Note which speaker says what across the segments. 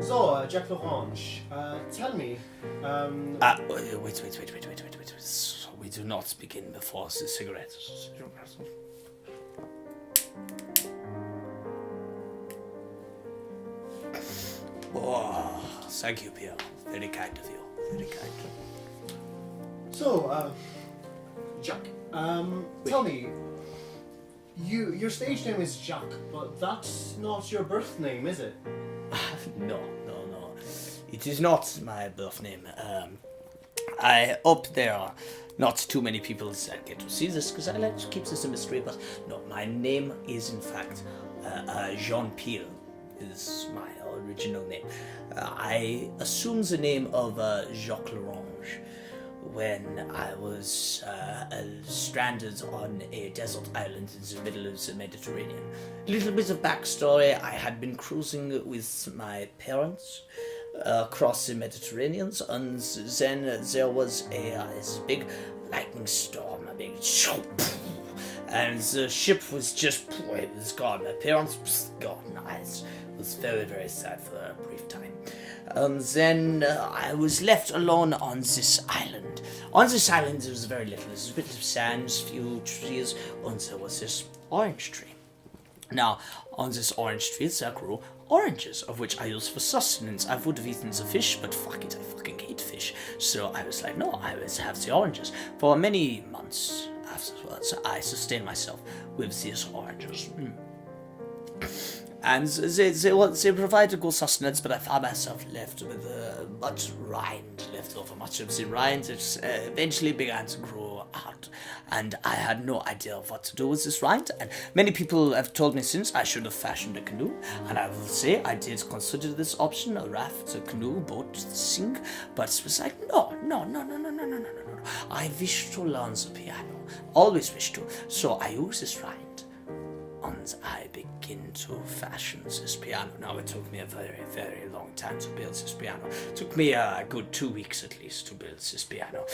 Speaker 1: So, Jacque L'Orange, tell me.
Speaker 2: Wait. So we do not begin before the cigarette. Oh, thank you, Pierre. Very kind of you. Very kind.
Speaker 1: So, Jacque, tell me. Your stage name is Jacque, but that's not your birth name, is it?
Speaker 2: No. It is not my birth name. I hope there are not too many people that get to see this, because I like to keep this a mystery, but no, my name is in fact Jean-Pierre, is my original name. I assumed the name of Jacque L'Orange when I was stranded on a desert island in the middle of the Mediterranean. A little bit of backstory: I had been cruising with my parents across the Mediterranean, and then there was this big lightning storm, a big and the ship was just, it was gone. My parents was gone. It was very, very sad for a brief time. Then I was left alone on this island. On this island there was very little. There was a bit of sand, few trees, and there was this orange tree. Now, on this orange tree there grew oranges, of which I use for sustenance. I would have eaten the fish, but fuck it, I fucking hate fish. So I was like, no, I will have the oranges. For many months afterwards, I sustained myself with these oranges. And they provide a good sustenance, but I found myself left with much rind left over. Much of the rind eventually began to grow out, and I had no idea of what to do with this rind. And many people have told me since I should have fashioned a canoe, and I will say I did consider this option: a raft, a canoe, boat, sink. But it was like, no. I wish to learn the piano, always wish to. So I use this rind, and I begin to fashion this piano. Now, it took me a very, very long time to build this piano. It took me a good 2 weeks at least to build this piano.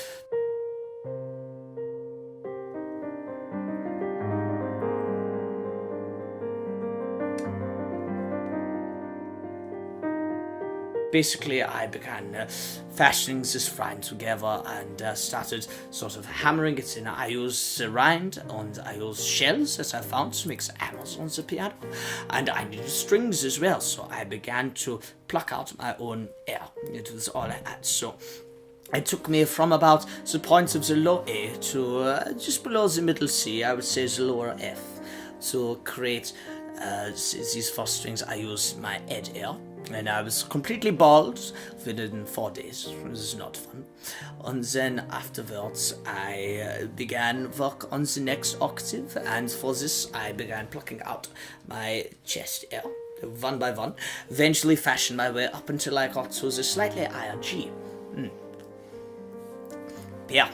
Speaker 2: Basically, I began fashioning this rind together and started sort of hammering it in. I use the rind and I use shells that I found to make the hammers on the piano. And I needed strings as well, so I began to pluck out my own air. It was all I had. So it took me from about the point of the low A to just below the middle C, I would say the lower F. To create these first strings, I used my head air. And I was completely bald within 4 days. It was not fun. And then afterwards, I began work on the next octave. And for this, I began plucking out my chest air, one by one. Eventually fashioned my way up until I got to the slightly higher G. Pierre.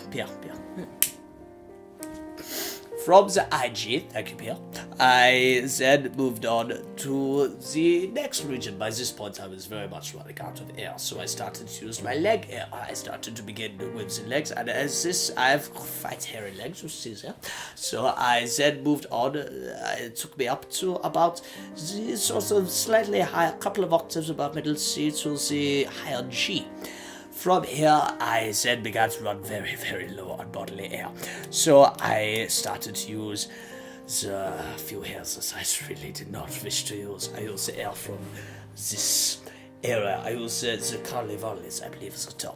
Speaker 2: From the IG, thank you, Pierre, I then moved on to the next region. By this point, I was very much running out of air, so I started to use my leg air. I started to begin with the legs, and as this, I have quite hairy legs, which is here. So I then moved on. It took me up to about the sort of slightly higher, couple of octaves above middle C to the higher G. From here, I then began to run very, very low on bodily air. So I started to use the few hairs that I really did not wish to use. I used the air from this area. I used the carnivales, I believe is the term.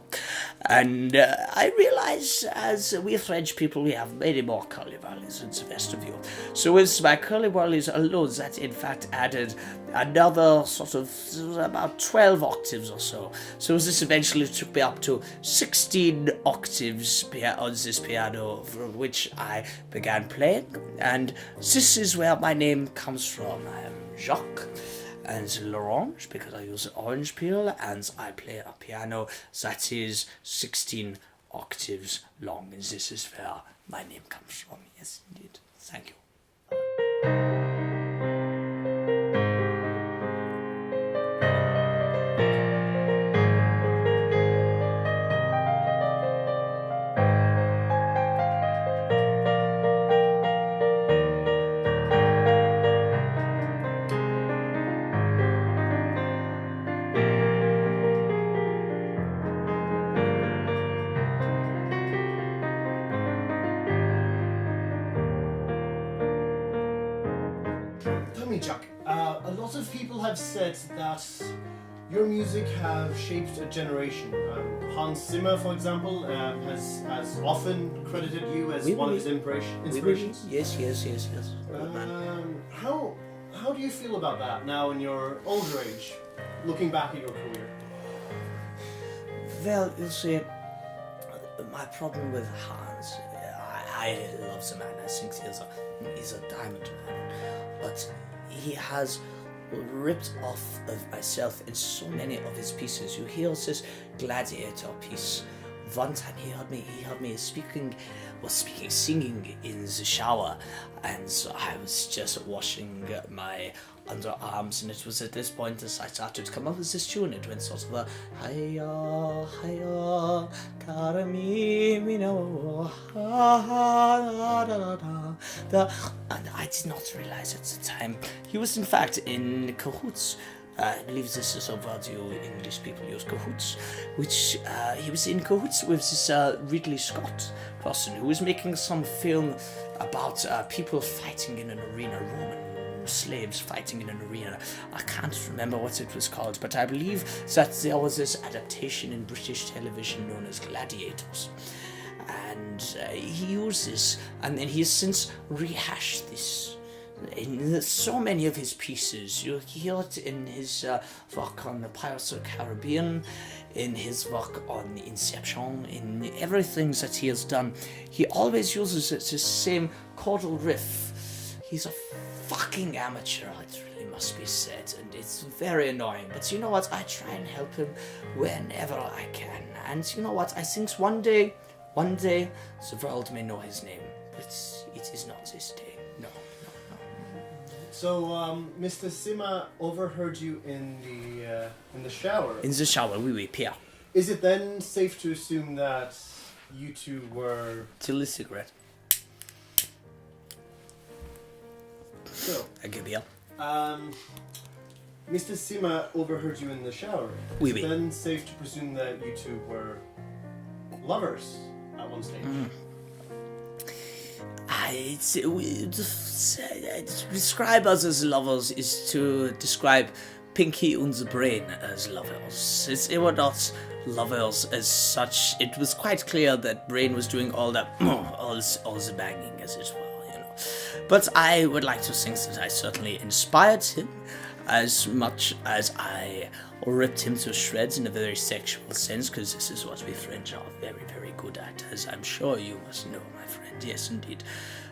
Speaker 2: And I realized, as we French people, we have many more carnivales than the rest of you. So with my carnivales alone, that in fact added another sort of about 12 octaves or so. So this eventually took me up to 16 octaves on this piano, from which I began playing. And this is where my name comes from. I am Jacque. and l'orange because I use orange peel, and I play a piano that is 16 octaves long, and this is where my name comes from. Yes, indeed. Thank you.
Speaker 1: Tell me, Jacque, a lot of people have said that your music have shaped a generation. Hans Zimmer, for example, has often credited you as one of his inspirations.
Speaker 2: Yes.
Speaker 1: How do you feel about that now in your older age, looking back at your career?
Speaker 2: Well, you see, my problem with Hans, I love the man. I think he's a diamond man, but he has ripped off of myself in so many of his pieces. You hear this gladiator piece. One time he heard me singing in the shower, and so I was just washing my underarms, and it was at this point that I started to come up with this tune. It went sort of a hiya, hiya, cara mi, no, and I did not realize at the time he was in fact in cahoots. I believe this is a word you English people use, cahoots, which he was in cahoots with this Ridley Scott person who was making some film about people fighting in an arena, Roman slaves fighting in an arena. I can't remember what it was called, but I believe that there was this adaptation in British television known as Gladiators. And he used this, and then he has since rehashed this in so many of his pieces. You hear it in his work on the Pirates of the Caribbean, in his work on Inception, in everything that he has done. He always uses the same chordal riff. He's a fucking amateur, it really must be said, and it's very annoying. But you know what? I try and help him whenever I can. And you know what? I think one day, the world may know his name, but it is not this day. No.
Speaker 1: So, Mr. Zimmer overheard you in the shower.
Speaker 2: In the shower, oui, Pierre.
Speaker 1: Is it then safe to assume that you two were...
Speaker 2: Till the cigarette.
Speaker 1: So,
Speaker 2: I give you.
Speaker 1: Mr. Zimmer overheard you in the shower.
Speaker 2: Oui,
Speaker 1: Is it
Speaker 2: oui.
Speaker 1: then safe to presume that you two were lovers at one stage?
Speaker 2: Describe us as lovers is to describe Pinky and the Brain as lovers. It were not lovers as such. It was quite clear that Brain was doing all the banging, as it were, you know. But I would like to think that I certainly inspired him as much as I ripped him to shreds in a very sexual sense, because this is what we French are very, very good at, as I'm sure you must know, my friend. Yes, indeed.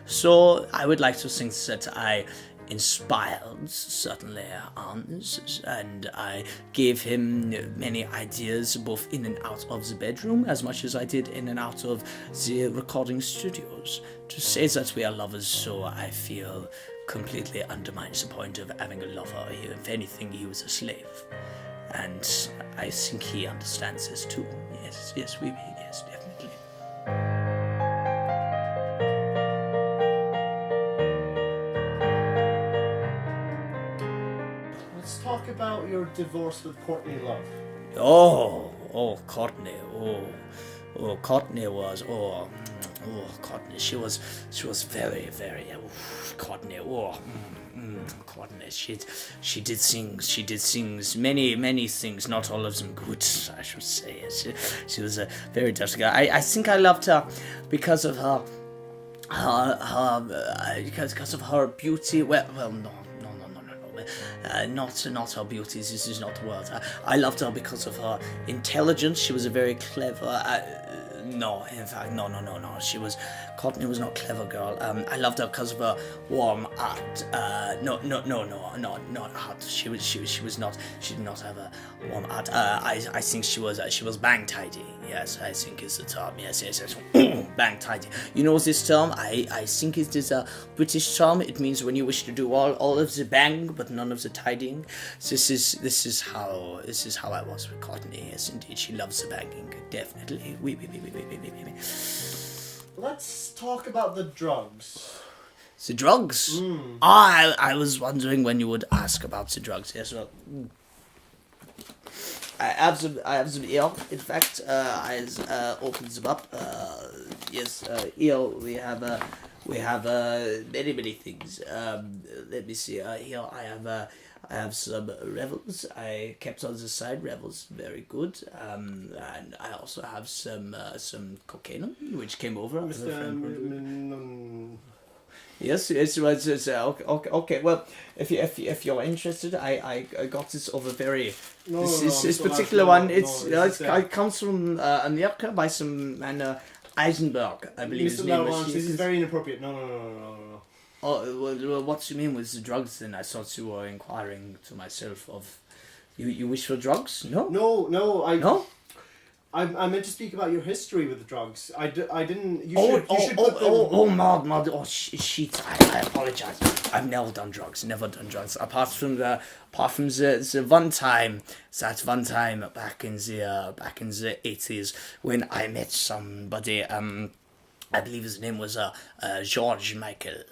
Speaker 2: So I would like to think that I inspired certainly Hans, and I gave him many ideas both in and out of the bedroom, as much as I did in and out of the recording studios. To say that we are lovers, so I feel completely undermines the point of having a lover. If anything, he was a slave. And I think he understands this too. Yes, definitely.
Speaker 1: Let's talk about your divorce with Courtney Love.
Speaker 2: Courtney. Courtney was Courtney. She was very, very Courtney. Courtney. She did things. Many things. Not all of them good, I should say. She was a very dirty girl. I think I loved her because of her because of her beauty. Well, no. Not her beauty. This is not the word. I loved her because of her intelligence. She was a very clever, No, in fact, no. Courtney was not a clever girl. I loved her because of her warm heart. No, not heart. She was not. She did not have a warm heart. I think she was bang tidy. Yes, I think is the term. Yes. Bang tidy. You know this term? I think it is a British term. It means when you wish to do all of the bang but none of the tidying. This is how I was with Courtney. Yes, indeed, she loves the banging. Definitely. Oui.
Speaker 1: Let's talk about the drugs.
Speaker 2: The drugs? I was wondering when you would ask about the drugs. Yes, well, I have them here. In fact, I opened them up. Yes, here we have many things. Let me see. Here I have some Revels. I kept on the side. Revels, very good. And I also have some cocaine, which came over. Yes. Okay. Well, if you're interested, I got this over very. This particular one. It comes from America by some man Eisenberg, I believe his name was.
Speaker 1: This is very inappropriate. No.
Speaker 2: Oh, well, what do you mean with the drugs then? I thought you were inquiring to myself of... You wish for drugs? No?
Speaker 1: No.
Speaker 2: No?
Speaker 1: I meant to speak about your history with the drugs. I didn't...
Speaker 2: Shit, I apologize. I've never done drugs. Apart from the one time back in the 80s when I met somebody, I believe his name was George Michael.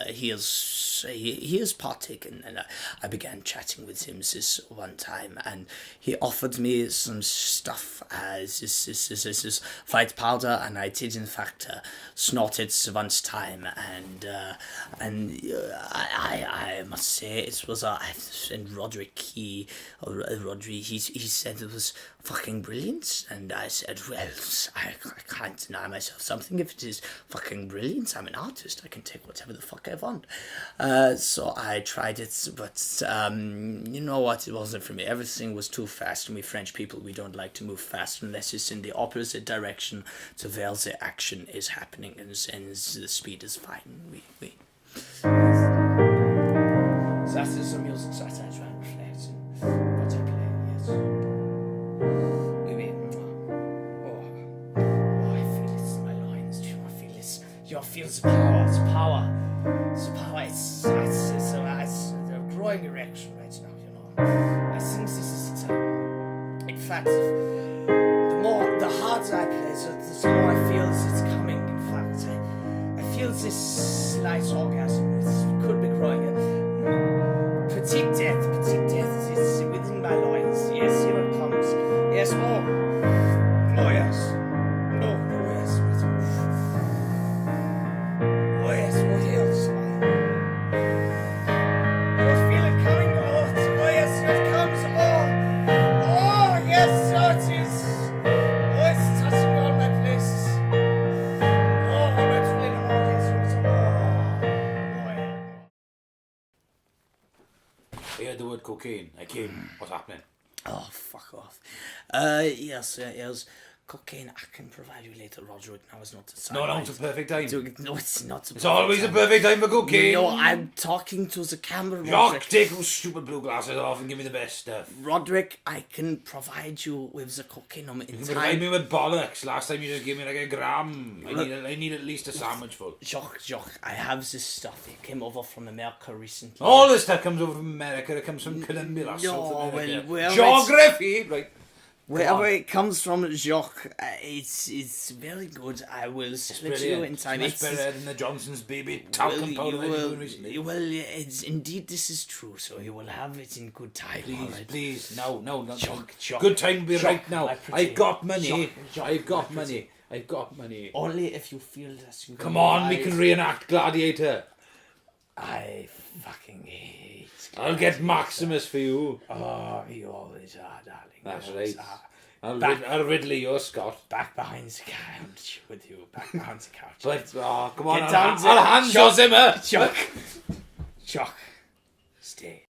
Speaker 2: He is partaken, and I began chatting with him this one time, and he offered me some stuff as this white powder, and I did in fact snort it one time, and I must say it was and Roderick he said it was fucking brilliant, and I said, well, I can't deny myself something. If it is fucking brilliant, I'm an artist, I can take whatever the fuck I want. So I tried it, but you know what, it wasn't for me. Everything was too fast, and we French people, we don't like to move fast unless it's in the opposite direction to where the action is happening, and the speed is fine. We. That is the music that I try and reflect in what I play, yes. I feel it in my loins. Do you feel this? You feel the power. It's a growing erection right now, you know. I think this is the time. In fact, the harder I play, the more I feel it's coming. In fact, I feel this slight orgasm. It could be growing. Petite death is within my loins. Yes, here it comes. Yes, more. Oh, yes. Oh, yes. Oh, yes, what else? I feel it coming. Oh, yes, here it comes. Oh, yes, so it is. Oh, it's touching all my places. Oh, I'm actually in an orgasm.
Speaker 3: I heard the word cocaine. I came. What's happening?
Speaker 2: Oh, fuck off. Yes. Cocaine, I can provide you later, Roderick. Now is not the time.
Speaker 3: No, it's a perfect time.
Speaker 2: No, it's not.
Speaker 3: It's always a perfect time for cocaine.
Speaker 2: No, I'm talking to the camera,
Speaker 3: Jacque, take those stupid blue glasses off and give me the best stuff.
Speaker 2: Roderick, I can provide you with the cocaine in
Speaker 3: You can
Speaker 2: time.
Speaker 3: provide me with bollocks. Last time you just gave me like a gram. I need at least a sandwich full.
Speaker 2: Jacque, I have this stuff. It came over from America recently.
Speaker 3: All this stuff comes over from America. It comes from Colombia, South America.
Speaker 2: Well,
Speaker 3: Geography, right?
Speaker 2: Wherever it comes from, Jacque, it's very good. I will split you in time.
Speaker 3: It's much better than the Johnson's baby talcum powder that you've been recently.
Speaker 2: Well, it's indeed, this is true. So you will have it in good time.
Speaker 3: Please, no.
Speaker 2: Jacque,
Speaker 3: good time will be right now. I've got money.
Speaker 2: Jacque,
Speaker 3: I've got money.
Speaker 2: Only if you feel that you
Speaker 3: Come on, we can reenact Gladiator.
Speaker 2: I fucking hate
Speaker 3: I'll get Maximus for you.
Speaker 2: Oh, you always are, darling.
Speaker 3: That's right. I'll Ridley your Scott.
Speaker 2: Back behind the couch with you. Back behind the couch.
Speaker 3: But, come on,
Speaker 2: Get down
Speaker 3: I'll hand your Zimmer.
Speaker 2: Jacque. Stay.